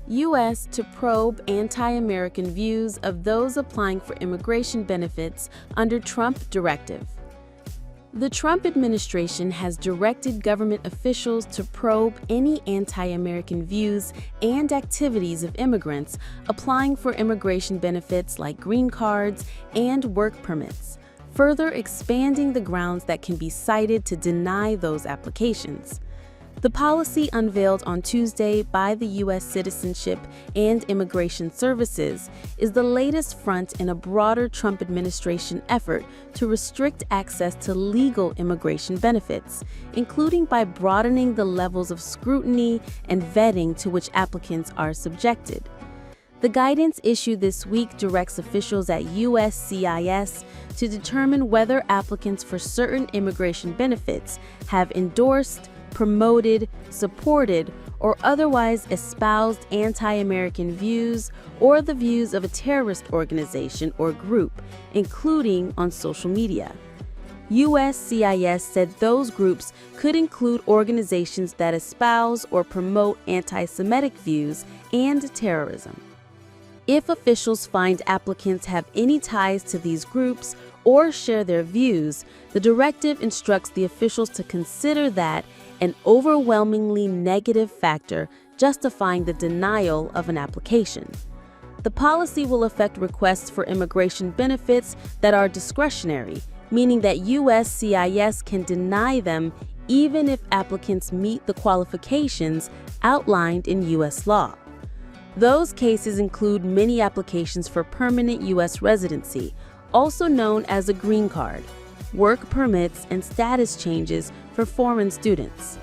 U.S. to probe anti-American views of those applying for immigration benefits under Trump directive. The Trump administration has directed government officials to probe any anti-American views and activities of immigrants applying for immigration benefits like green cards and work permits, further expanding the grounds that can be cited to deny those applications. The policy unveiled on Tuesday by the U.S. Citizenship and Immigration Services is the latest front in a broader Trump administration effort to restrict access to legal immigration benefits, including by broadening the levels of scrutiny and vetting to which applicants are subjected. The guidance issued this week directs officials at USCIS to determine whether applicants for certain immigration benefits have endorsed, promoted, supported, or otherwise espoused anti-American views or the views of a terrorist organization or group, including on social media. USCIS said those groups could include organizations that espouse or promote anti-Semitic views and terrorism. If officials find applicants have any ties to these groups or share their views, the directive instructs the officials to consider that an overwhelmingly negative factor justifying the denial of an application. The policy will affect requests for immigration benefits that are discretionary, meaning that USCIS can deny them even if applicants meet the qualifications outlined in U.S. law. Those cases include many applications for permanent U.S. residency, also known as a green card, work permits, and status changes for foreign students.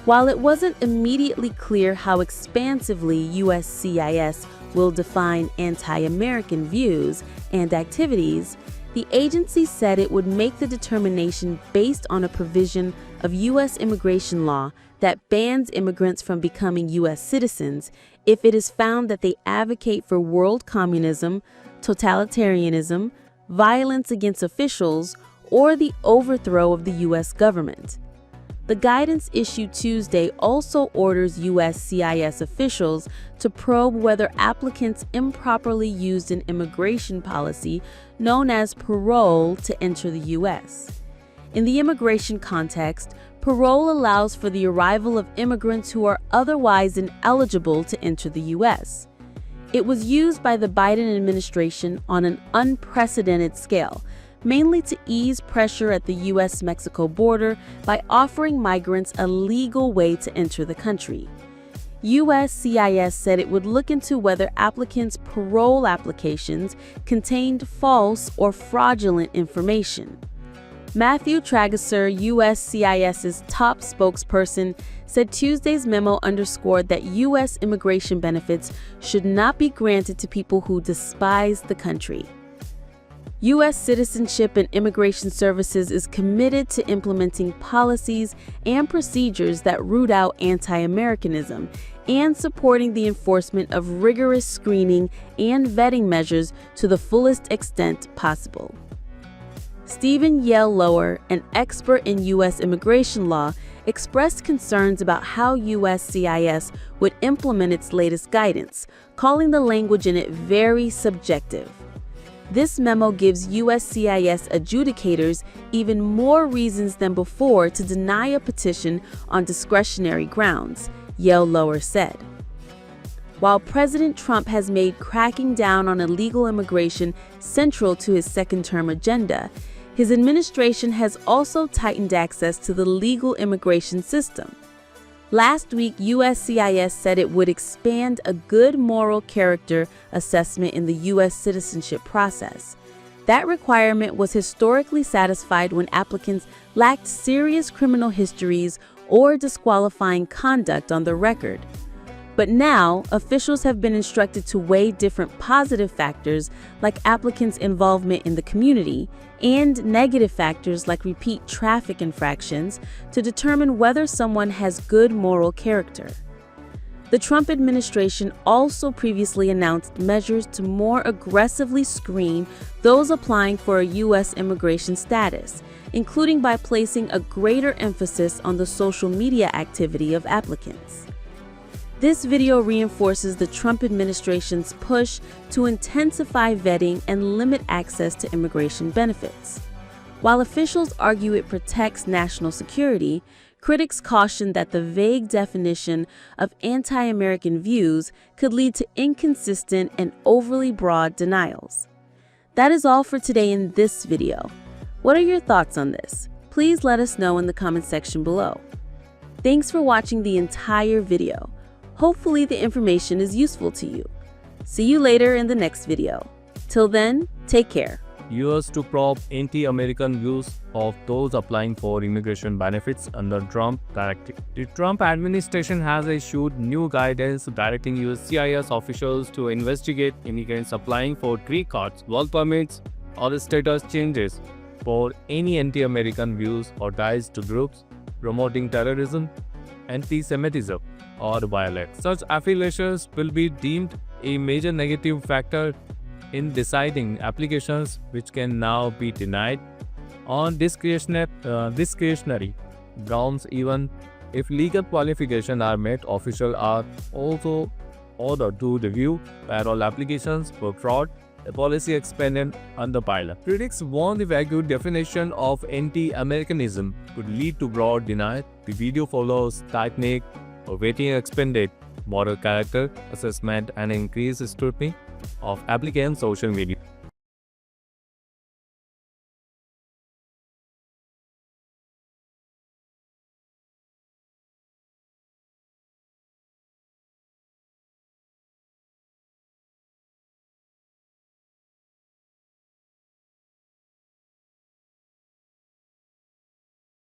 While it wasn't immediately clear how expansively USCIS will define anti-American views and activities, the agency said it would make the determination based on a provision of U.S. immigration law that bans immigrants from becoming U.S. citizens if it is found that they advocate for world communism, totalitarianism, violence against officials, or the overthrow of the U.S. government. The guidance issued Tuesday also orders USCIS officials to probe whether applicants improperly used an immigration policy known as parole to enter the U.S. In the immigration context, parole allows for the arrival of immigrants who are otherwise ineligible to enter the U.S. It was used by the Biden administration on an unprecedented scale, mainly to ease pressure at the U.S.-Mexico border by offering migrants a legal way to enter the country. USCIS said it would look into whether applicants' parole applications contained false or fraudulent information. Matthew Trageser, USCIS's top spokesperson, said Tuesday's memo underscored that U.S. immigration benefits should not be granted to people who despise the country. U.S. Citizenship and Immigration Services is committed to implementing policies and procedures that root out anti-Americanism and supporting the enforcement of rigorous screening and vetting measures to the fullest extent possible. Stephen Yale-Lower, an expert in U.S. immigration law, expressed concerns about how USCIS would implement its latest guidance, calling the language in it very subjective. This memo gives USCIS adjudicators even more reasons than before to deny a petition on discretionary grounds, Yale-Lower said. While President Trump has made cracking down on illegal immigration central to his second-term agenda, his administration has also tightened access to the legal immigration system. Last week, USCIS said it would expand a good moral character assessment in the U.S. citizenship process. That requirement was historically satisfied when applicants lacked serious criminal histories or disqualifying conduct on their record. But now, officials have been instructed to weigh different positive factors like applicants' involvement in the community and negative factors like repeat traffic infractions to determine whether someone has good moral character. The Trump administration also previously announced measures to more aggressively screen those applying for a U.S. immigration status, including by placing a greater emphasis on the social media activity of applicants. This video reinforces the Trump administration's push to intensify vetting and limit access to immigration benefits. While officials argue it protects national security, critics caution that the vague definition of anti-American views could lead to inconsistent and overly broad denials. That is all for today in this video. What are your thoughts on this? Please let us know in the comment section below. Thanks for watching the entire video. Hopefully the information is useful to you. See you later in the next video. Till then, take care. US to probe anti-American views of those applying for immigration benefits under Trump directive. The Trump administration has issued new guidance directing USCIS officials to investigate immigrants applying for green cards, work permits, or status changes for any anti-American views or ties to groups promoting terrorism, anti-Semitism, or violence. Such affiliations will be deemed a major negative factor in deciding applications, which can now be denied on discretionary grounds. Even if legal qualifications are met, officials are also ordered to review parole applications for fraud, a policy expanded under pilot. Critics warn the vague definition of anti-Americanism could lead to broad denial. The video follows tightening or weighting expanded moral character assessment and increased scrutiny of applicants' social media.